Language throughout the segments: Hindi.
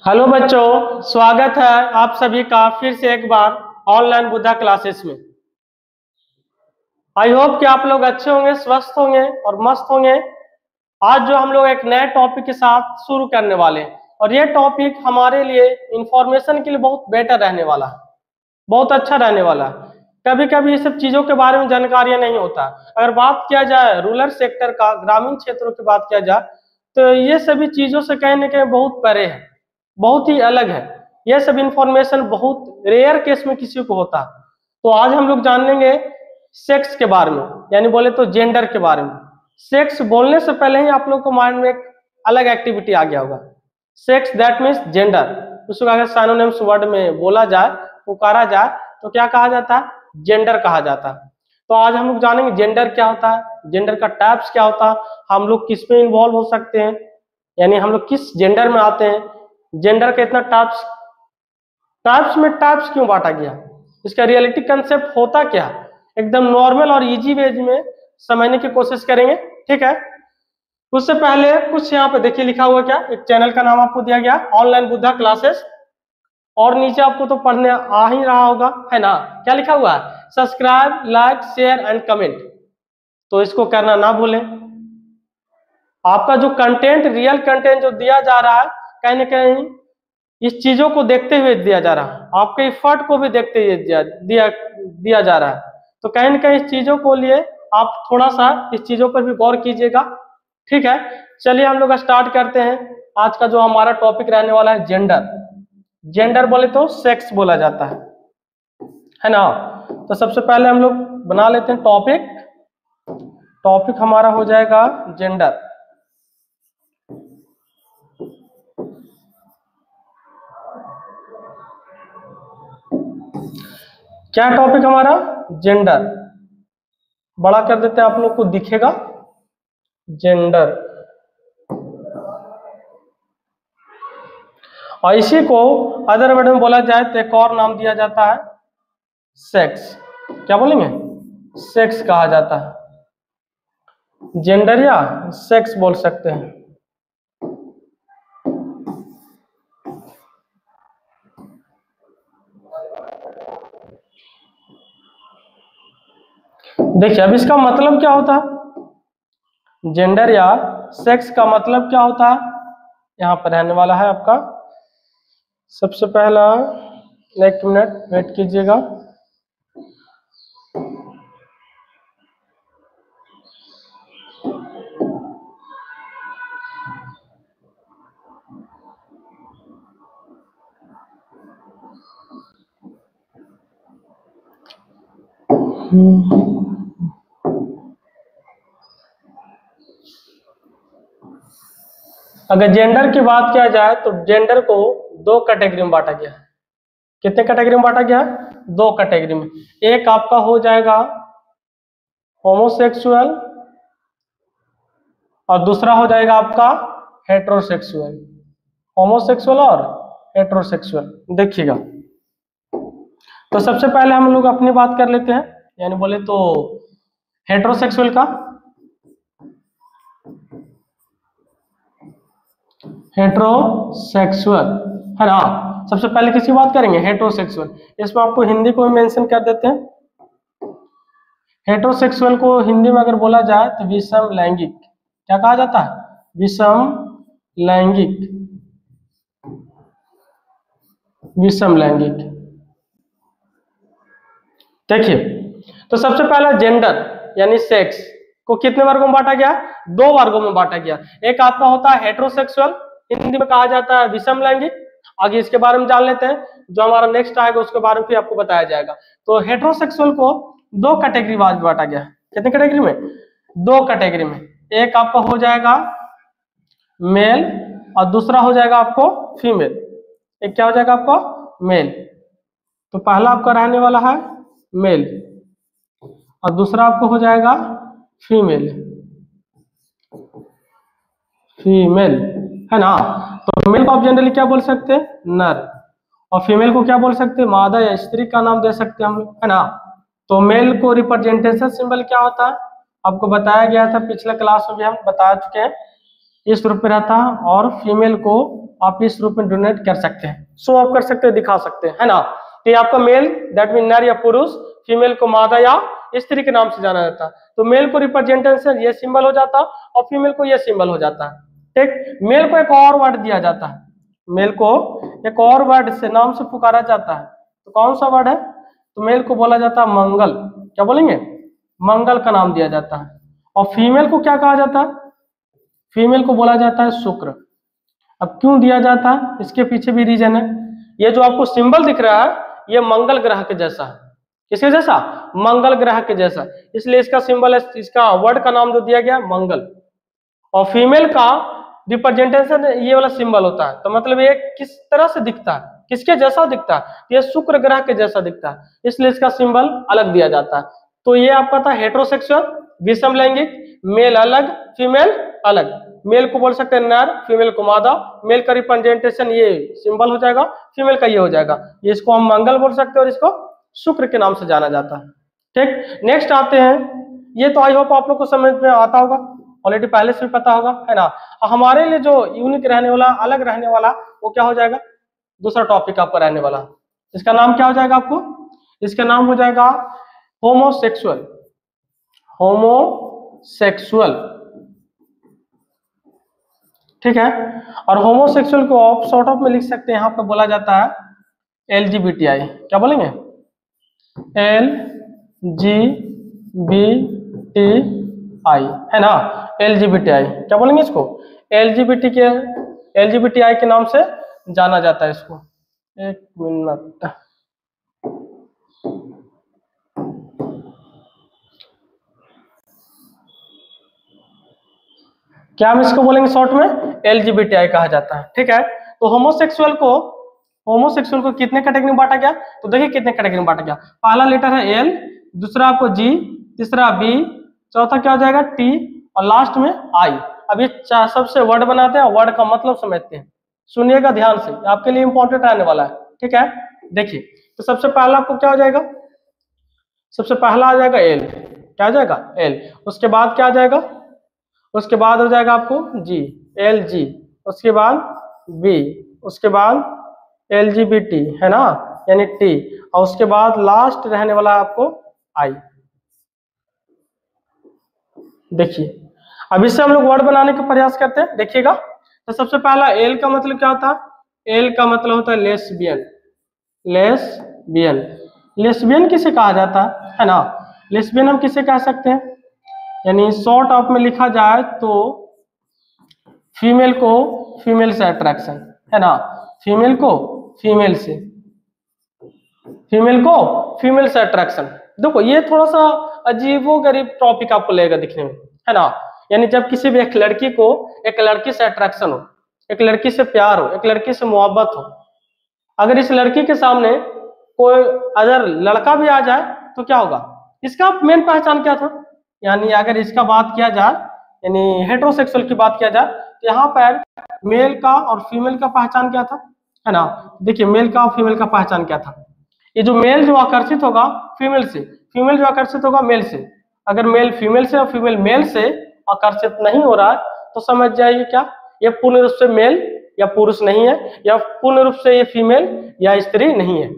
हेलो बच्चों, स्वागत है आप सभी का फिर से एक बार ऑनलाइन बुद्धा क्लासेस में। आई होप कि आप लोग अच्छे होंगे, स्वस्थ होंगे और मस्त होंगे। आज जो हम लोग एक नए टॉपिक के साथ शुरू करने वाले हैं और ये टॉपिक हमारे लिए इंफॉर्मेशन के लिए बहुत बेटर रहने वाला है, बहुत अच्छा रहने वाला है। कभी कभी ये सब चीज़ों के बारे में जानकारियाँ नहीं होता। अगर बात किया जाए रूरल सेक्टर का, ग्रामीण क्षेत्रों की बात किया जाए तो ये सभी चीज़ों से कहीं ना कहीं बहुत परे है, बहुत ही अलग है। यह सब इंफॉर्मेशन बहुत रेयर केस में किसी को होता है। तो आज हम लोग जान लेंगे सेक्स के बारे में, यानी बोले तो जेंडर के बारे में। सेक्स बोलने से पहले ही आप लोग को माइंड में एक अलग एक्टिविटी आ गया होगा। सेक्स दैट मीन्स जेंडर, उसको अगर साइनोनिम्स वर्ड में बोला जाए, पुकारा जाए तो क्या कहा जाता है? जेंडर कहा जाता है। तो आज हम लोग जानेंगे जेंडर क्या होता है, जेंडर का टाइप्स क्या होता है, हम लोग किस में इन्वॉल्व हो सकते हैं, यानी हम लोग किस जेंडर में आते हैं, जेंडर का इतना टाइप्स, टाइप्स में टाइप्स क्यों बांटा गया, इसका रियलिटी कंसेप्ट होता क्या, एकदम नॉर्मल और इजी वे में समझने की कोशिश करेंगे। ठीक है, उससे पहले कुछ यहाँ पे देखिए लिखा हुआ क्या, एक चैनल का नाम आपको दिया गया ऑनलाइन बुद्धा क्लासेस, और नीचे आपको तो पढ़ने आ ही रहा होगा, है ना? क्या लिखा हुआ है? Subscribe, like, share and comment. तो इसको करना ना भूलें। आपका जो कंटेंट, रियल कंटेंट जो दिया जा रहा है, कहीं ना कहीं इस चीजों को देखते हुए दिया जा रहा है, आपके इफर्ट को भी देखते हुए दिया जा रहा है। तो कहीं ना कहीं इस चीजों को लिए आप थोड़ा सा इस चीजों पर भी गौर कीजिएगा। ठीक है, चलिए हम लोग स्टार्ट करते हैं। आज का जो हमारा टॉपिक रहने वाला है जेंडर। जेंडर बोले तो सेक्स बोला जाता है ना? तो सबसे पहले हम लोग बना लेते हैं टॉपिक। टॉपिक हमारा हो जाएगा जेंडर। क्या टॉपिक हमारा? जेंडर। बड़ा कर देते हैं, आप लोग को दिखेगा जेंडर। और इसी को अदर वर्ड में बोला जाए तो एक और नाम दिया जाता है सेक्स। क्या बोलेंगे? सेक्स कहा जाता है। जेंडर या सेक्स बोल सकते हैं। देखिए अब इसका मतलब क्या होता है, जेंडर या सेक्स का मतलब क्या होता है, यहाँ पर रहने वाला है आपका। सबसे पहला, एक मिनट वेट कीजिएगा। अगर जेंडर की बात किया जाए तो जेंडर को दो कैटेगरी में बांटा गया है। कितने कैटेगरी में बांटा गया है? दो कैटेगरी में। एक आपका हो जाएगा होमोसेक्सुअल और दूसरा हो जाएगा आपका हेट्रोसेक्सुअल। होमोसेक्सुअल और हेट्रोसेक्सुअल। देखिएगा, तो सबसे पहले हम लोग अपनी बात कर लेते हैं, यानी बोले तो हेट्रोसेक्सुअल का। हेट्रोसेक्सुअल है ना? सबसे पहले किसकी बात करेंगे? हेट्रोसेक्सुअल। इसमें आपको हिंदी को भी मेंशन कर देते हैं। हेट्रोसेक्सुअल को हिंदी में अगर बोला जाए तो विषम लैंगिक। क्या कहा जाता है? विषम लैंगिक। विषम लैंगिक। देखिए, तो सबसे पहला जेंडर यानी सेक्स को कितने वर्गों में बांटा गया? दो वर्गों में बांटा गया। एक आपका होता है हेट्रोसेक्सुअल, हिंदी में कहा जाता है विषम लैंगिक। आगे इसके बारे में जान लेते हैं, जो हमारा नेक्स्ट आएगा उसके बारे में भी आपको बताया जाएगा। तो हेट्रोसेक्सुअल को दो कैटेगरी वाइज बांटा गया। कितने कैटेगरी में? दो कैटेगरी में। एक आपका हो जाएगा मेल और दूसरा हो जाएगा आपको फीमेल। एक क्या हो जाएगा आपको? मेल। तो पहला आपका रहने वाला है मेल और दूसरा आपको हो जाएगा फीमेल। फीमेल है ना? तो मेल को आप जनरली क्या बोल सकते हैं? नर। और फीमेल को क्या बोल सकते हैं? मादा या स्त्री का नाम दे सकते हैं हम लोग, है ना? तो मेल को रिप्रेजेंटेशन सिंबल क्या होता है आपको बताया गया था, पिछले क्लास में भी हम बता चुके हैं। इस रूप में रहता है, और फीमेल को आप इस रूप में डोनेट कर सकते हैं, शो ऑफ कर सकते हैं, दिखा सकते हैं, है ना। तो ये आपका मेल दैट मीन नर या पुरुष, फीमेल को मादा या स्त्री के नाम से जाना जाता है। तो मेल को रिप्रेजेंटेशन ये सिंबल हो जाता है और फीमेल को ये सिंबल हो जाता है। ठीक, मेल को एक और वर्ड दिया जाता है, मेल को एक और वर्ड से नाम से पुकारा जाता है। तो कौन सा वर्ड है? तो मेल को बोला जाता है मंगल। क्या बोलेंगे? मंगल का नाम दिया जाता है। और फीमेल को क्या कहा जाता है? फीमेल को बोला जाता है शुक्र। अब क्यों दिया जाता है, इसके पीछे भी रीजन है। ये जो आपको सिंबल दिख रहा है ये मंगल ग्रह के जैसा है। किसके जैसा? मंगल ग्रह के जैसा, इसलिए इसका सिंबल है, इसका वर्ड का नाम जो दिया गया मंगल। और फीमेल का रिप्रेजेंटेशन ये वाला सिंबल होता है। तो मतलब ये किस तरह से दिखता है, किसके जैसा दिखता है? ये शुक्र ग्रह के जैसा दिखता है, इसलिए इसका सिंबल अलग दिया जाता है। तो ये आपका था हेट्रोसेक्सुअल, विषम लैंगिक, मेल अलग फीमेल अलग। मेल को बोल सकते हैं नर, फीमेल को मादा। मेल का रिप्रेजेंटेशन ये सिंबल हो जाएगा, फीमेल का ये हो जाएगा। ये इसको हम मंगल बोल सकते हैं और इसको शुक्र के नाम से जाना जाता है। ठीक, नेक्स्ट आते हैं। ये तो आई होप आप लोग को समझ में आता होगा, ऑलरेडी पहले से भी पता होगा, है ना। हमारे लिए जो यूनिक रहने वाला, अलग रहने वाला, वो क्या हो जाएगा? दूसरा टॉपिक आपका रहने वाला, इसका नाम क्या हो जाएगा आपको? इसका नाम हो जाएगा होमोसेक्सुअल। होमोसेक्सुअल, ठीक है। और होमोसेक्सुअल को आप शॉर्ट ऑफ में लिख सकते हैं, यहाँ पे बोला जाता है LGBTI। क्या बोलेंगे? LGBTI, है ना। LGBTI क्या बोलेंगे इसको? LGBTI के नाम से जाना जाता है इसको। एक मिनट, क्या हम इसको बोलेंगे शॉर्ट में? LGBTI कहा जाता है, ठीक है। तो होमोसेक्सुअल को कितने कैटेगरी में बांटा गया? तो देखिए कितने कैटेगरी में बांटा गया। पहला लेटर है L, दूसरा आपको G, तीसरा B, चौथा क्या हो जाएगा T, और लास्ट में I। अब ये सबसे वर्ड बनाते हैं, वर्ड का मतलब समझते हैं। सुनिएगा ध्यान से, आपके लिए इंपॉर्टेंट रहने वाला है, ठीक है। देखिए, तो सबसे पहला आपको क्या हो जाएगा? सबसे पहला आ जाएगा L। क्या आ जाएगा? L। उसके बाद क्या आ जाएगा? उसके बाद हो जाएगा आपको G, LG। उसके बाद B, उसके बाद LGBT, है ना, यानी T, और उसके बाद लास्ट रहने वाला आपको I। देखिए, अब इससे हम लोग वर्ड बनाने का प्रयास करते हैं, देखिएगा। तो सबसे पहला L का मतलब क्या होता है? L का मतलब होता है लेस्बियन। लेस्बियन, लेस्बियन किसे कहा जाता है ना। लेस्बियन हम किसे कह सकते हैं? यानी शॉर्ट ऑफ में लिखा जाए तो फीमेल को फीमेल से अट्रैक्शन, है ना। फीमेल को फीमेल से, फीमेल को फीमेल से अट्रैक्शन। देखो ये थोड़ा सा अजीबोगरीब टॉपिक आपको लगेगा दिखने में, है ना। यानी जब किसी भी एक लड़की को एक लड़की से अट्रैक्शन हो, एक लड़की से प्यार हो, एक लड़की से मोहब्बत हो, अगर इस लड़की के सामने कोई अगर लड़का भी आ जाए तो क्या होगा? इसका मेन पहचान क्या था? यानी अगर इसका बात किया जाए, यानी हेट्रोसेक्सुअल की बात किया जाए, तो यहाँ पर मेल का और फीमेल का पहचान क्या था, है ना। देखिए मेल का और फीमेल का पहचान क्या था। ये जो मेल जो आकर्षित होगा फीमेल से, फीमेल जो आकर्षित होगा मेल से। अगर मेल फीमेल से और फीमेल मेल से आकर्षित नहीं हो रहा है तो समझ जाइए क्या ये पूर्ण रूप से मेल या पुरुष नहीं है, या पूर्ण रूप से ये फीमेल या स्त्री नहीं है।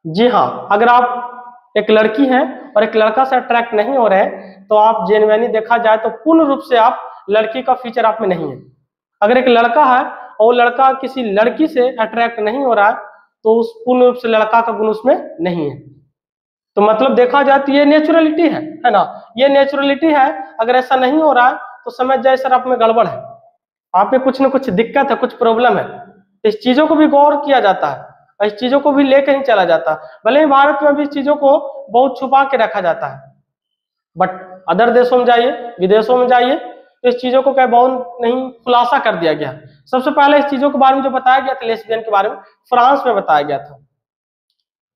जी हाँ, अगर आप एक लड़की हैं और एक लड़का से अट्रैक्ट नहीं हो रहे हैं तो आप जेन्युइनली देखा जाए तो पूर्ण रूप से आप लड़की का फीचर आप में नहीं है। अगर एक लड़का है और वो लड़का किसी लड़की से अट्रैक्ट नहीं हो रहा है तो उस पूर्ण रूप से लड़का का गुण उसमें नहीं है। तो मतलब देखा जाए तो ये नेचुरलिटी है ना, ये नेचुरलिटी है। अगर ऐसा नहीं हो रहा है तो समझ जाए सर आप में गड़बड़ है, आप में कुछ न कुछ दिक्कत है, कुछ प्रॉब्लम है। तो इस चीजों को भी गौर किया जाता है और इस चीजों को भी लेकर ही चला जाता है। भले ही भारत में भी इस चीजों को बहुत छुपा के रखा जाता है, बट अदर देशों में जाइए, विदेशों में जाइए तो इस चीजों को क्या बहुत नहीं खुलासा कर दिया गया। सबसे पहले इस चीजों के बारे में जो बताया गया था लेस्बियन के बारे में, फ्रांस में बताया गया था।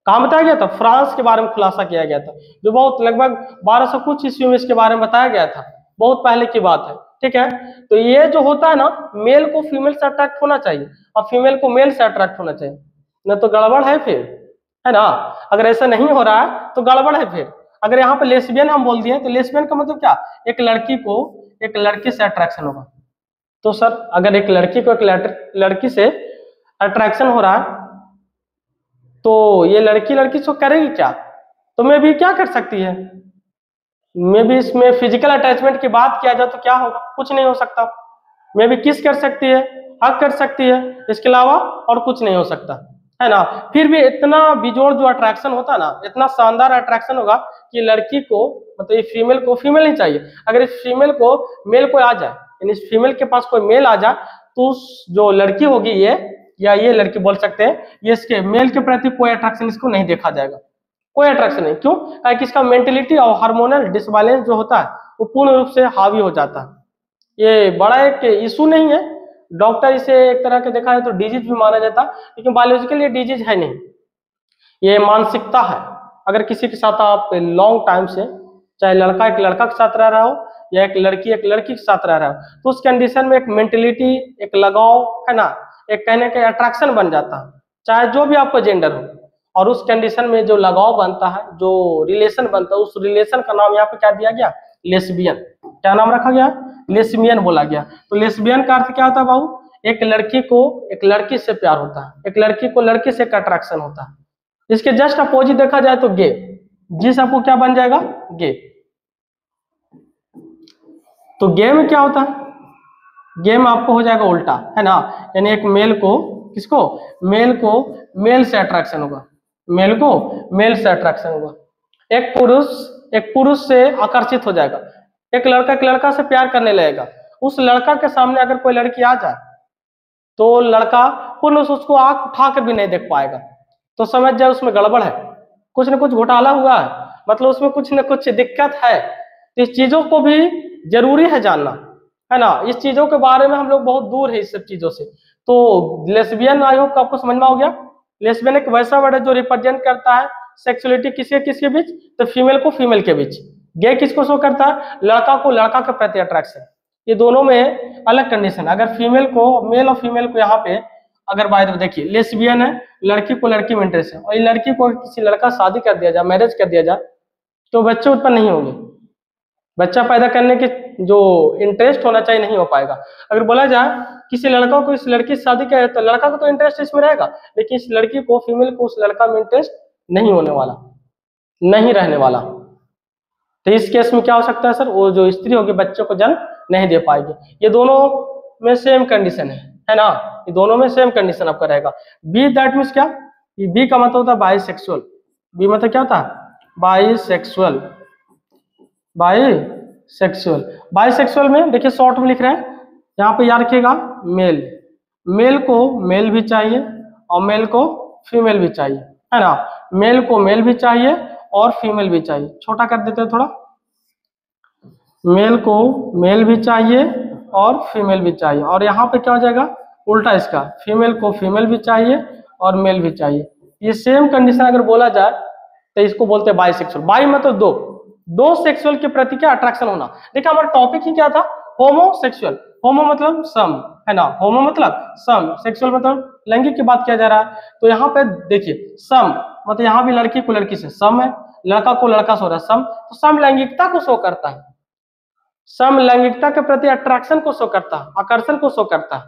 कहाँ बताया गया था? फ्रांस के बारे में खुलासा किया गया था, जो बहुत लगभग 1200 कुछ ईस्वी में इसके बारे में बताया गया था, बहुत पहले की बात है, ठीक है। तो ये जो होता है ना, मेल को फीमेल से अट्रैक्ट होना चाहिए और फीमेल को मेल से अट्रैक्ट होना चाहिए, न तो गड़बड़ है फिर, है ना। अगर ऐसा नहीं हो रहा है तो गड़बड़ है फिर। अगर यहाँ पे लेस्बियन हम बोल दिए तो लेस्बियन का मतलब क्या? एक लड़की को एक लड़की से अट्रैक्शन होगा, तो सर अगर एक लड़की को एक लड़की से अट्रैक्शन हो रहा है तो ये लड़की लड़की से करेगी क्या? तो मे भी क्या कर सकती है, मे भी इसमें फिजिकल अटैचमेंट की बात किया जाए तो क्या होगा, कुछ नहीं हो सकता। मे भी किस कर सकती है, हक कर सकती है, इसके अलावा और कुछ नहीं हो सकता, है ना। फिर भी इतना बिजोड़ जो अट्रैक्शन होता है ना, इतना शानदार अट्रैक्शन होगा कि लड़की को मतलब ये फीमेल को फीमेल नहीं चाहिए, अगर इस फीमेल को मेल कोई आ जाए, यानी इस फीमेल के पास कोई मेल आ जाए तो उस जो लड़की होगी ये, या ये लड़की बोल सकते हैं, ये इसके मेल के प्रति कोई अट्रैक्शन इसको नहीं देखा जाएगा, कोई अट्रैक्शन नहीं। क्यों? क्योंकि इसका मेंटलिटी और हार्मोनल डिसबैलेंस जो होता है वो पूर्ण रूप से हावी हो जाता है। ये बड़ा एक इशू नहीं है, डॉक्टर इसे एक तरह के देखा है तो डिजीज भी माना जाता है, लेकिन बायोलॉजिकली ये डिजीज है नहीं, ये मानसिकता है। अगर किसी के साथ आप लॉन्ग टाइम से, चाहे लड़का एक लड़का के साथ रह रहा हो या एक लड़की के साथ रह रहा हो, तो उस कंडीशन में एक मेंटलिटी, एक लगाव, है ना, एक कहने के अट्रैक्शन बन जाता है, चाहे जो भी आपका जेंडर हो। और उस कंडीशन में जो लगाव बनता है, जो रिलेशन बनता है, उस रिलेशन का नाम यहाँ पे क्या दिया गया? लेस्बियन। क्या नाम रखा गया? लेस्बियन बोला गया। तो लेस्बियन का अर्थ क्या होता है बाबू? एक लड़की को एक लड़की से प्यार होता है, एक लड़की को लड़की से एक अट्रैक्शन होता है। इसके जस्ट अपोजिट देखा जाए तो गे, जिस आपको क्या बन जाएगा? गे। तो गे में क्या होता है? गे में आपको हो जाएगा उल्टा, है ना, यानी एक मेल को, किसको? मेल को मेल से अट्रैक्शन होगा, मेल को मेल से अट्रैक्शन होगा। एक पुरुष से आकर्षित हो जाएगा, एक लड़का से प्यार करने लगेगा। उस लड़का के सामने अगर कोई लड़की आ जाए तो लड़का पूर्ण उसको आंख उठाकर भी नहीं देख पाएगा, तो समझ जाए उसमें गड़बड़ है, कुछ न कुछ घोटाला हुआ है, मतलब उसमें कुछ न कुछ दिक्कत है। तो इस चीजों को भी जरूरी है जानना, है ना। इस चीजों के बारे में हम लोग बहुत दूर है इस सब चीजों से। तो लेस्बियन आई होप आपको समझ में आ गया। लेस्बियन एक वैसा वर्ड है जो रिप्रेजेंट करता है सेक्सुअलिटी किसके बीच? तो फीमेल को फीमेल के बीच। गे किसको शो करता है? लड़का को लड़का के प्रति अट्रैक्शन। ये दोनों में अलग कंडीशन, अगर फीमेल को, मेल और फीमेल को यहाँ पे अगर बाय द वे देखिए, लेस्बियन है, लड़की को लड़की में इंटरेस्ट है, और ये लड़की को किसी लड़का शादी कर दिया जाए, मैरिज कर दिया जाए, तो बच्चे उत्पन्न नहीं होंगे, बच्चा पैदा करने के जो इंटरेस्ट होना चाहिए नहीं हो पाएगा। अगर बोला जाए किसी लड़का को इस लड़की से शादी करे तो लड़का को तो इंटरेस्ट इसमें रहेगा, लेकिन इस लड़की को, फीमेल को, उस लड़का में इंटरेस्ट नहीं होने वाला, नहीं रहने वाला। तो इस केस में क्या हो सकता है सर? वो जो स्त्री होगी बच्चों को जन्म नहीं दे पाएगी। ये दोनों में सेम कंडीशन है ना, ये दोनों में सेम कंडीशन आपका रहेगा। बी दैट मीन्स क्या? बी का मतलब होता है बाइसेक्सुअल। बी मतलब क्या होता है? बाइसेक्सुअल। बाइसेक्सुअल में देखिए शॉर्ट में लिख रहे हैं, यहाँ पे याद रखिएगा, मेल, मेल को मेल भी चाहिए और मेल को फीमेल भी चाहिए, है ना। मेल को मेल भी चाहिए और फीमेल भी चाहिए। छोटा कर देते हैं थोड़ा, मेल को मेल भी चाहिए और फीमेल भी चाहिए, और यहाँ पे क्या हो जाएगा? उल्टा इसका, फीमेल को फीमेल भी चाहिए और मेल भी चाहिए। ये सेम कंडीशन अगर बोला जाए तो इसको बोलते हैं बाइसेक्सुअल। बाई मतलब दो सेक्सुअल के प्रति क्या अट्रैक्शन होना। देखिए हमारा टॉपिक ही क्या था? होमोसेक्सुअल। होमो मतलब सम, है ना, होमो मतलब सम, सेक्सुअल मतलब लैंगिक की बात किया जा रहा है। तो यहाँ पे देखिए सम मतलब यहाँ भी लड़की को लड़की से सम है, लड़का को लड़का से हो रहा है सम, तो सम लैंगिकता को शो करता है, सम लैंगिकता के प्रति अट्रैक्शन को शो करता है, आकर्षण को शो करता है,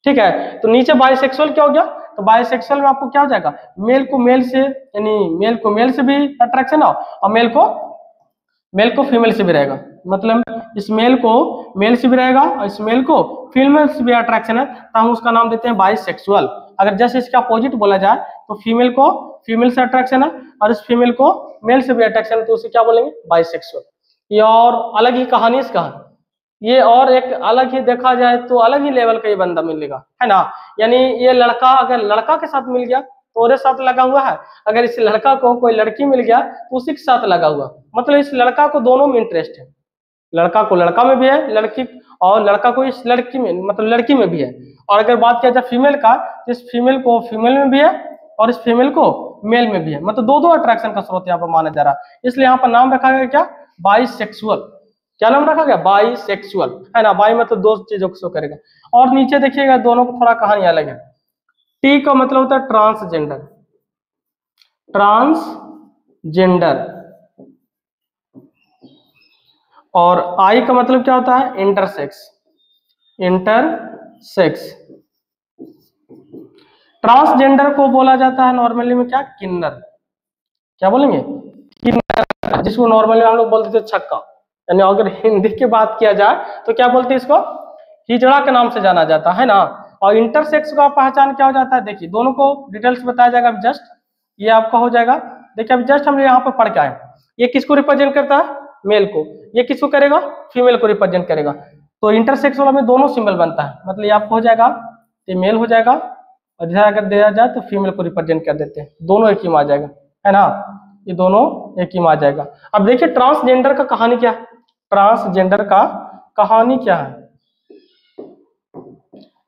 ठीक है। तो नीचे बाइसेक्सुअल क्या हो गया? तो बाइसेक्सुअल में आपको क्या हो जाएगा? मेल को मेल से, यानी मेल को मेल से भी अट्रैक्शन हो और मेल को फीमेल से भी रहेगा, मतलब इस मेल को मेल से भी रहेगा और इस मेल को फीमेल से भी अट्रैक्शन है, तो हम उसका नाम देते हैं बाइसेक्सुअल। अगर जैसे इसका अपोजिट बोला जाए तो फीमेल को फीमेल से अट्रैक्शन है और इस फीमेल को मेल से भी अट्रैक्शन है, तो उसे क्या बोलेंगे? बाइसेक्सुअल। ये और अलग ही कहानी इसका, ये और एक अलग ही देखा जाए तो अलग ही लेवल का ये बंदा मिलेगा, है ना। यानी ये लड़का अगर लड़का के साथ मिल गया तो उसके साथ लगा हुआ है, अगर इस लड़का को कोई लड़की मिल गया तो उसी के साथ लगा हुआ, मतलब इस लड़का को दोनों में इंटरेस्ट है, लड़का को लड़का में भी है, लड़की और लड़का को इस लड़की में, मतलब लड़की में भी है। और अगर बात किया जाए फीमेल का, तो इस फीमेल को फीमेल में भी है और इस फीमेल को मेल में भी है, मतलब दो अट्रैक्शन का स्रोत यहाँ पर माना जा रहा है। इसलिए यहाँ पर नाम रखा गया क्या? बाइसेक्सुअल। क्या नाम रखा गया? बाइसेक्सुअल, है ना। बाई मतलब दो चीजों को शो करेगा। और नीचे देखिएगा दोनों को थोड़ा कहानी अलग है। टी का मतलब होता है ट्रांसजेंडर, ट्रांसजेंडर, और आई का मतलब क्या होता है? इंटरसेक्स। इंटरसेक्स। ट्रांसजेंडर को बोला जाता है नॉर्मली में क्या, किन्नर। क्या बोलेंगे, किन्नर, जिसको नॉर्मली हम लोग बोलते थे छक्का। यानी अगर हिंदी की बात किया जाए तो क्या बोलते हैं इसको, हिजड़ा के नाम से जाना जाता है ना। और इंटरसेक्स का पहचान क्या हो जाता है, देखिए दोनों को डिटेल्स बताया जाएगा अभी जस्ट, ये आपका हो जाएगा। देखिए अभी जस्ट हम यहाँ पे पढ़ के आए, ये किसको रिप्रेजेंट करता है, मेल को, ये किसको करेगा, फीमेल को रिप्रेजेंट करेगा। तो इंटरसेक्स वाला में दोनों सिंबल बनता है, मतलब ये आपको हो जाएगा, ये मेल हो जाएगा, और इधर अगर दिया जाए तो फीमेल को रिप्रेजेंट कर देते हैं, दोनों एक ही में आ जाएगा, है ना, ये दोनों एक ही में आ जाएगा। अब देखिए ट्रांसजेंडर का कहानी क्या है, ट्रांसजेंडर का कहानी क्या है।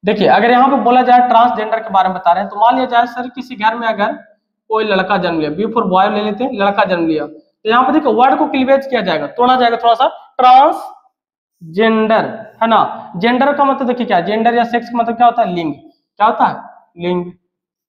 देखिए अगर यहाँ पे बोला जाए ट्रांसजेंडर के बारे में बता रहे हैं, तो मान लिया जाए सर किसी घर में अगर कोई लड़का जन्म लिया, बी फॉर बॉय ले लेते हैं, लड़का जन्म लिया, तो यहाँ पे देखिए वर्ड को क्लीवेज किया जाएगा, तोड़ा जाएगा थोड़ा सा, ट्रांसजेंडर, है ना। जेंडर का मतलब देखिए क्या, जेंडर या सेक्स का मतलब क्या होता है, लिंग, क्या होता है, लिंग।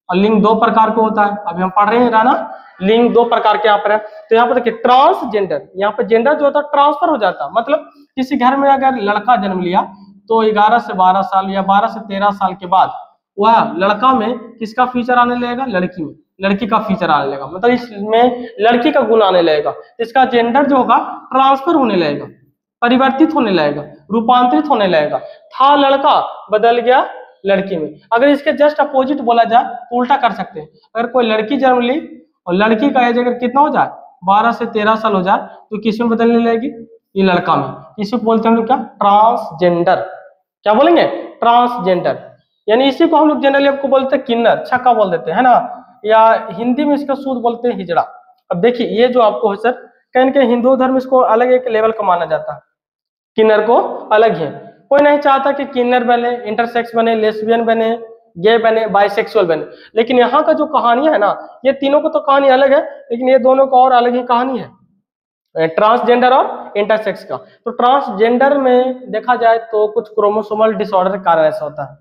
और लिंग दो प्रकार का होता है, अभी हम पढ़ रहे हैं ना, लिंग दो प्रकार के यहाँ पर है। तो यहाँ पर देखिए ट्रांसजेंडर, यहाँ पर जेंडर जो होता है ट्रांसफर हो जाता है, मतलब किसी घर में अगर लड़का जन्म लिया तो 11 से 12 साल या 12 से 13 साल के बाद वह लड़का में किसका फीचर आने लगेगा, लड़की में लड़की का फीचर आने लगेगा, मतलब इसमें लड़की का गुण आने लगेगा, इसका जेंडर जो होगा ट्रांसफर होने लगेगा, परिवर्तित होने लगेगा, रूपांतरित होने लगेगा। था लड़का बदल गया लड़की में। अगर इसके जस्ट अपोजिट बोला जाए तो उल्टा कर सकते हैं, अगर कोई लड़की जन्म ली और लड़की का एज अगर कितना हो जाए 12 से 13 साल हो जाए, तो किस में बदलने लगेगी, ये लड़का में। इसी को बोलते हैं हम लोग क्या, ट्रांसजेंडर। क्या बोलेंगे, ट्रांसजेंडर। यानी इसी को हम लोग जनरली आपको बोलते हैं किन्नर, छक्का बोल देते हैं ना, या हिंदी में इसका शुद्ध बोलते हैं हिजड़ा। अब देखिए ये जो आपको है सर, कहीं ना कहीं हिंदू धर्म इसको अलग एक लेवल का माना जाता है, किन्नर को अलग है। कोई नहीं चाहता कि किन्नर बने, इंटरसेक्स बने, लेस्बियन बने, गे बने, बाइसेक्सुअल बने, लेकिन यहाँ का जो कहानी है ना, ये तीनों को तो कहानी अलग है, लेकिन ये दोनों का और अलग ही कहानी है, ट्रांसजेंडर और इंटरसेक्स का। तो ट्रांसजेंडर में देखा जाए तो कुछ क्रोमोसोमल डिसऑर्डर के कारण ऐसा होता है,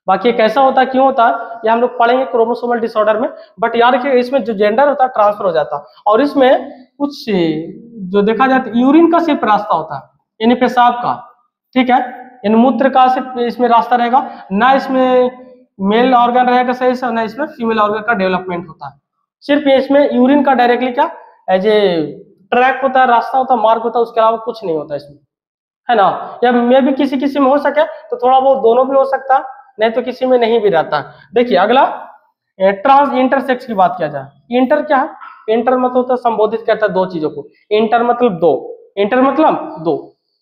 बाकी कैसा होता है, क्यों होता है, ये हम लोग पढ़ेंगे क्रोमोसोमल डिसऑर्डर में। बट यार कि इसमें जो जेंडर होता है ट्रांसफर हो जाता है, और इसमें कुछ जो देखा जाए तो यूरिन का सिर्फ रास्ता होता है, यानी पेशाब का, ठीक है, यानी मूत्र का सिर्फ इसमें रास्ता रहेगा, ना इसमें मेल ऑर्गन रहेगा सही से, ना इसमें फीमेल ऑर्गन का डेवलपमेंट होता है, सिर्फ इसमें यूरिन का डायरेक्टली क्या एज ए ट्रैक होता है, रास्ता होता है, मार्ग होता है, उसके अलावा कुछ नहीं होता इसमें, है ना। या मे भी किसी किसी में हो सके तो थोड़ा बहुत दोनों भी हो सकता है, नहीं तो किसी में नहीं भी रहता। देखिए अगला ट्रांस इंटरसेक्स की बात किया जाए। इंटर क्या है, इंटर मतलब होता है संबोधित करता है दो चीजों को, इंटर मतलब दो, इंटर मतलब दो,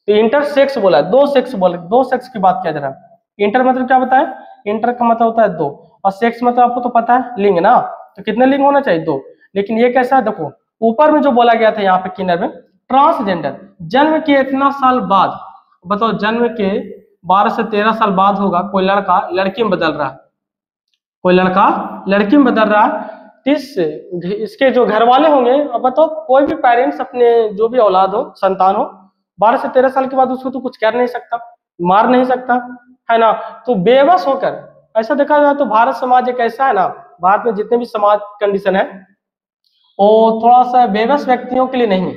तो इंटरसेक्स बोला है, दो सेक्स बोला, दो सेक्स की बात किया जा रहा है। इंटर मतलब क्या बताए, इंटर का मतलब होता है दो, और सेक्स मतलब आपको तो पता है लिंग ना, तो कितने लिंग होना चाहिए, दो। लेकिन ये कैसा है, देखो ऊपर में जो बोला गया था यहाँ पे किन्नर में, ट्रांसजेंडर, जन्म के इतना साल बाद, बताओ जन्म के 12 से 13 साल बाद होगा कोई लड़का लड़की में बदल रहा है, कोई लड़का लड़की में बदल रहा है, इसके जो घर वाले होंगे, अब बताओ कोई भी पेरेंट्स अपने जो भी औलाद हो, संतान हो, 12 से 13 साल के बाद उसको तो कुछ कर नहीं सकता, मार नहीं सकता, है ना। तो बेबस होकर, ऐसा देखा जाए तो भारत समाज एक ऐसा है ना, भारत में जितने भी समाज कंडीशन है वो थोड़ा सा बेबस व्यक्तियों के लिए नहीं है,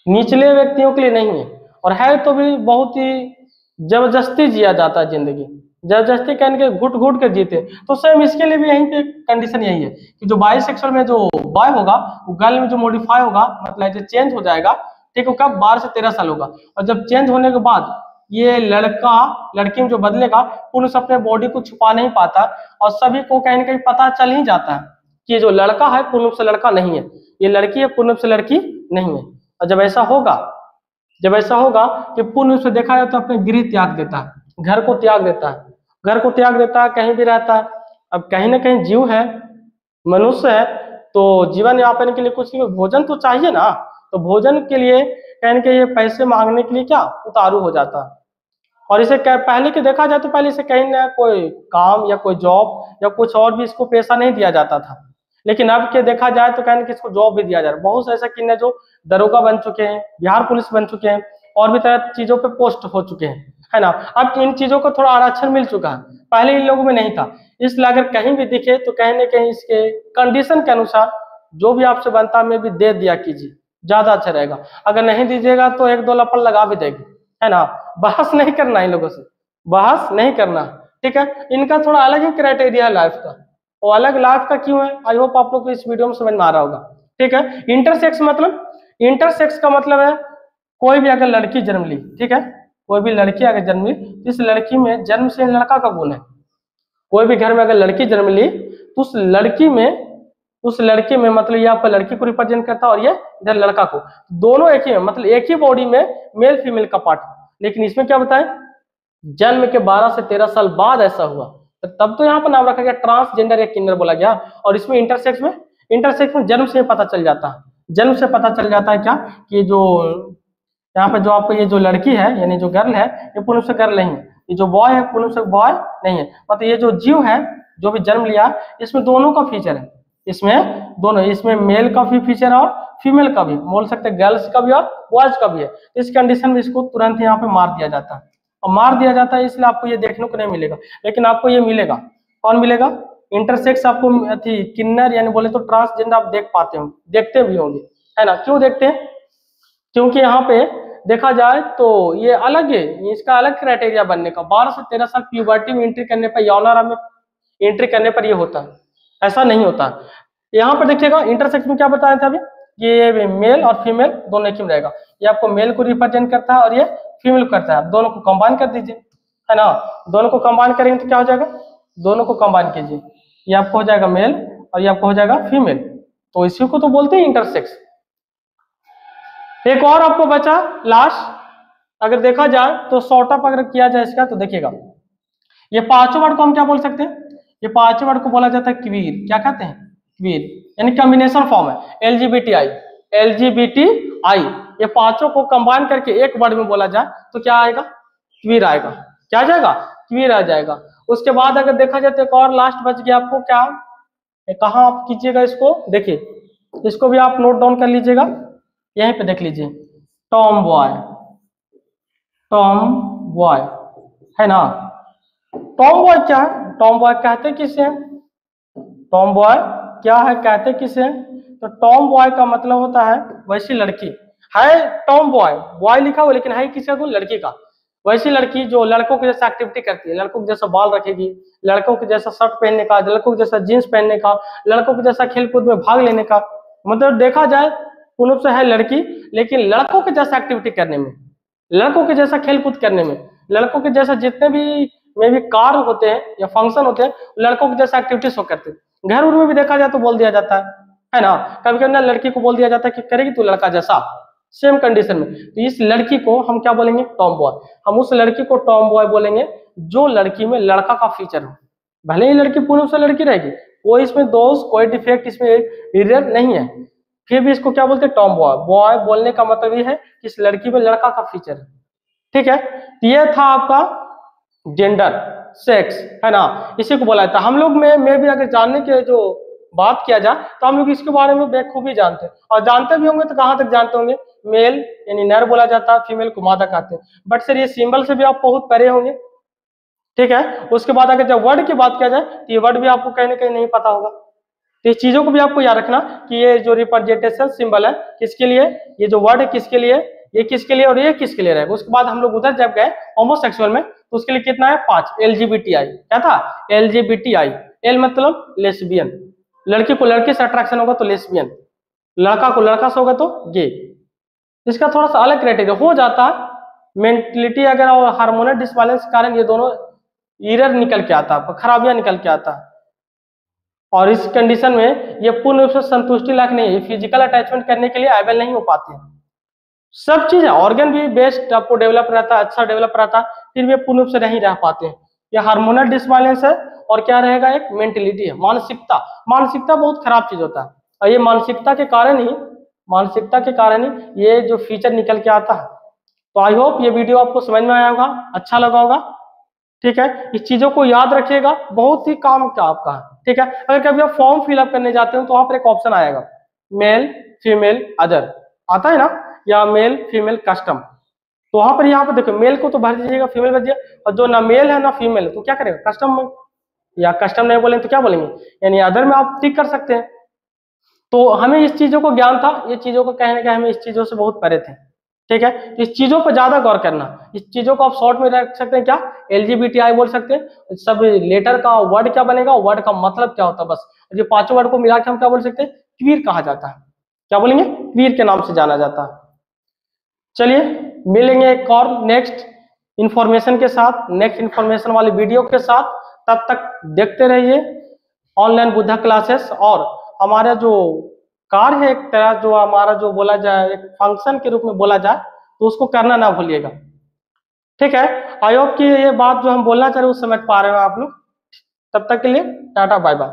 निचले व्यक्तियों के लिए नहीं है, और है तो भी बहुत ही जबरदस्ती जिया जाता है जिंदगी, जबरदस्ती कहने के घुट घुट कर जीते। तो सेम इसके लिए भी यहीं पे कंडीशन यही है कि जो बाइसेक्सुअल में जो बॉय होगा वो गर्ल में जो मॉडिफाई होगा, मतलब जो चेंज हो जाएगा, ठीक है, कब 12 से 13 साल होगा, और जब चेंज होने के बाद ये लड़का लड़की में जो बदलेगा, पुरुष अपने बॉडी को छुपा नहीं पाता, और सभी को कहीं ना कहीं पता चल ही जाता है कि जो लड़का है पूर्ण रूप से लड़का नहीं है, ये लड़की है पूर्ण रूप से लड़की नहीं है। और जब ऐसा होगा कि पूर्ण रूप से देखा जाए तो अपने गृह त्याग देता है, घर को त्याग देता है, घर को त्याग देता है, कहीं भी रहता है। अब कहीं ना कहीं जीव है, मनुष्य है, तो जीवन यापन के लिए कुछ भोजन तो चाहिए ना, तो भोजन के लिए कहीं ना कहीं ये पैसे मांगने के लिए क्या उतारू हो जाता है। और इसे पहले के देखा जाए तो पहले इसे कहीं ना कोई काम या कोई जॉब या कुछ और भी इसको पैसा नहीं दिया जाता था, लेकिन अब के देखा जाए तो कहने कि इसको जॉब भी दिया जा रहा है। बहुत से ऐसा किन्ने जो दरोगा बन चुके हैं, बिहार पुलिस बन चुके हैं, और भी तरह चीजों पे पोस्ट हो चुके हैं, है ना। अब इन चीजों को थोड़ा आरक्षण मिल चुका है, पहले इन लोगों में नहीं था, इसलिए अगर कहीं भी दिखे तो कहीं ना कहीं इसके कंडीशन के अनुसार जो भी आपसे बनता में भी दे दिया कीजिए, ज्यादा अच्छा रहेगा। अगर नहीं दीजिएगा तो एक दो लपड़ लगा भी देगी, है ना। बहस नहीं करना इन लोगों से, बहस नहीं करना। ठीक है, इनका थोड़ा अलग ही क्राइटेरिया है लाइफ का, वो अलग लाइफ का क्यों है, आई होप आप लोग को इस वीडियो में समझ में आ रहा होगा। ठीक है, इंटरसेक्स मतलब, इंटरसेक्स का मतलब है कोई भी अगर लड़की जन्म ली, ठीक है, कोई भी लड़की अगर जन्म ली तो इस लड़की में जन्म से लड़का का गुण है। कोई भी घर में अगर लड़की जन्म ली तो उस लड़की में मतलब ये आपका लड़की को रिप्रेजेंट करता है और ये इधर लड़का को, दोनों एक ही है, मतलब एक ही बॉडी में मेल फीमेल का पार्ट। लेकिन इसमें क्या बताएं, जन्म के 12 से 13 साल बाद ऐसा हुआ तो तब तो यहाँ पर नाम रखा गया ट्रांसजेंडर या किन्नर बोला गया। और इसमें इंटरसेक्स में जन्म से पता चल जाता है, जन्म से पता चल जाता है क्या कि जो यहाँ पे जो आपको ये जो लड़की है यानी जो गर्ल है ये पूर्ण रूप से गर्ल नहीं है, ये जो बॉय है पूर्ण रूप से बॉय नहीं है, मतलब ये जो जीव है जो भी जन्म लिया इसमें दोनों का फीचर है, इसमें दोनों, इसमें मेल का भी फीचर है और फीमेल का भी, बोल सकते हैं गर्ल्स का भी और बॉयज का भी है। इस कंडीशन में इसको तुरंत यहाँ पे मार दिया जाता है, और मार दिया जाता है इसलिए आपको ये देखने को नहीं मिलेगा, लेकिन आपको ये मिलेगा, कौन मिलेगा, इंटरसेक्स आपको अथी किन्नर यानी बोले तो ट्रांसजेंडर आप देख पाते हो, देखते भी होंगे, है ना। क्यों देखते हैं, क्योंकि यहाँ पे देखा जाए तो ये अलग है, इसका अलग क्राइटेरिया बनने का, 12 से 13 साल प्यूबर्टी में एंट्री करने पर, यौनारा में एंट्री करने पर ये होता है, ऐसा नहीं होता। यहाँ पर देखिएगा इंटरसेक्स में क्या बताया था अभी, ये मेल और फीमेल दोनों एक ही में रहेगा, ये आपको मेल को रिप्रेजेंट करता है और ये फीमेल को करता है, दोनों को कंबाइन कर दीजिए, है ना, दोनों को कंबाइन करेंगे तो क्या हो जाएगा, दोनों को कंबाइन कीजिए, ये आपको हो जाएगा मेल और ये आपको हो जाएगा फीमेल, तो इसी को तो बोलते हैं इंटरसेक्स। एक और आपको बचा लास्ट, अगर देखा जाए तो शॉर्ट अप अगर किया जाए इसका तो देखिएगा, ये पांचों वर्ड को हम क्या बोल सकते हैं, ये पांचों वर्ड को बोला जाता है क्वीर, क्या कहते हैं, क्वीर, यानी कॉम्बिनेशन फॉर्म है, एलजीबीटीआई, ये पांचों को कंबाइन करके एक वर्ड में बोला जाए तो क्या आएगा, क्वीर आएगा, क्या आ जाएगा, क्वीर आ जाएगा। उसके बाद अगर देखा जाए तो एक और लास्ट बच गया आपको क्या, कहाँ आप कीजिएगा इसको, देखिए इसको भी आप नोट डाउन कर लीजिएगा, यहीं पे देख लीजिए, टॉम बॉय, टॉम बॉय, है ना, टॉम बॉय क्या है, टॉम बॉय कहते किसे हैं, टॉम बॉय क्या है, कहते किसे हैं, तो टॉम बॉय का मतलब होता है वैसी लड़की, है टॉम बॉय, बॉय लिखा हुआ लेकिन है किसका गुण, लड़की का, वैसी लड़की जो लड़कों के जैसा एक्टिविटी करती है, लड़कों के जैसा बाल रखेगी, लड़कों के जैसा शर्ट पहनने का, लड़कों के जैसा जीन्स पहनने का, लड़कों के जैसा खेलकूद में भाग लेने का, मतलब देखा जाए पूर्ण रूप से है लड़की, लेकिन लड़कों के जैसा एक्टिविटी करने में, लड़कों के जैसा खेलकूद करने में, लड़कों के जैसा जितने भी कार्य होते हैं या फंक्शन होते हैं लड़कों के जैसा एक्टिविटीज हो करते हैं। घर उर में भी देखा जाए तो बोल दिया जाता है ना, कभी कभी ना लड़की को बोल दिया जाता है कि करेगी तू लड़का जैसा, सेम कंडीशन में, तो इस लड़की को हम क्या बोलेंगे, टॉम बॉय, हम उस लड़की को टॉम बॉय बोलेंगे जो लड़की में लड़का का फीचर हो, भले ही लड़की पूर्ण रूप से लड़की रहेगी, कोई इसमें दोष कोई डिफेक्ट इसमें एरर नहीं है, फिर भी इसको क्या बोलते हैं, टॉम बॉय, बॉय बोलने का मतलब ये है कि इस लड़की में लड़का का फीचर है। ठीक है, ये था आपका जेंडर, सेक्स, है ना, इसी को बोला जाता है। हम लोग में भी अगर जानने के जो बात किया जाए तो हम लोग इसके बारे में बेखूबी जानते हैं, और जानते भी होंगे तो कहाँ तक जानते होंगे, मेल यानी नर बोला जाता है, फीमेल को मादा कहते हैं, बट सर ये सिंबल से भी आप बहुत परे होंगे। ठीक है, उसके बाद अगर जब वर्ड की बात किया जाए तो ये वर्ड भी आपको कहीं ना कहीं नहीं पता होगा, तो इस चीजों को भी आपको याद रखना कि ये जो रिप्रेजेंटेशन सिंबल है किसके लिए, ये जो वर्ड है किसके लिए, ये किसके लिए और ये किसके लिए रहेगा। उसके बाद हम लोग उधर जब गए होमोसेक्सुअल में तो उसके लिए कितना है 5, एलजीबीटीआई, क्या था, एलजीबीटीआई, एल मतलब लेस्बियन, लड़की को लड़के से अट्रैक्शन होगा तो लेस्बियन, लड़का को लड़का से होगा तो गे। इसका थोड़ा सा अलग क्राइटेरिया हो जाता है, मेंटलिटी अगर और हार्मोनल डिसबैलेंस के कारण ये दोनों एरर निकल के आता है, खराबियां निकल के आता है, और इस कंडीशन में ये पूर्ण रूप से संतुष्टि लायक नहीं है, फिजिकल अटैचमेंट करने के लिए एबल नहीं हो पाते हैं। सब चीज है, ऑर्गन भी बेस्ट आपको डेवलप रहता है, अच्छा डेवलप रहता है, फिर भी पूर्ण रूप से नहीं रह पाते हैं। ये हार्मोनल डिसबैलेंस है, और क्या रहेगा, एक मेंटलिटी है, मानसिकता, मानसिकता बहुत खराब चीज होता है, और ये मानसिकता के कारण ही ये जो फीचर निकल के आता है। तो आई होप ये वीडियो आपको समझ में आया होगा, अच्छा लगा होगा। ठीक है, इस चीजों को याद रखिएगा, बहुत ही काम का आपका है। ठीक है, अगर कभी आप फॉर्म फिलअप करने जाते हो तो वहां पर एक ऑप्शन आएगा मेल फीमेल अदर, आता है ना, या मेल फीमेल कस्टम, तो वहां पर यहाँ पर देखो मेल को तो भर दीजिएगा, फीमेल भर दीजिए, और जो ना मेल है ना फीमेल तो क्या करेगा कस्टम में, या कस्टम नहीं बोलेंगे तो क्या बोलेंगे, यानी अदर में आप टिक कर सकते हैं। तो हमें इस चीजों को ज्ञान था, ये चीजों को कहने का हमें इस चीजों से बहुत परे थे। ठीक है, इस चीजों पर ज्यादा गौर करना। इस चीजों को आप शॉर्ट में रख सकते हैं क्या, LGBTI बोल सकते हैं। सब लेटर का वर्ड क्या बनेगा, वर्ड का मतलब क्या होता है, बस ये पांचों वर्ड को मिला के हम क्या बोल सकते हैं, क्वीर कहा जाता है। क्या बोलेंगे, क्वीर के नाम से जाना जाता है। चलिए मिलेंगे एक और नेक्स्ट इंफॉर्मेशन के साथ, नेक्स्ट इंफॉर्मेशन वाली वीडियो के साथ। तब तक देखते रहिए ऑनलाइन बुद्धा क्लासेस। और हमारा जो कार्य है, एक तरह जो हमारा जो बोला जाए एक फंक्शन के रूप में बोला जाए, तो उसको करना ना भूलिएगा। ठीक है, आई होप कि ये बात जो हम बोलना चाह रहे हैं वो समझ पा रहे हो आप लोग। तब तक के लिए टाटा बाय बाय।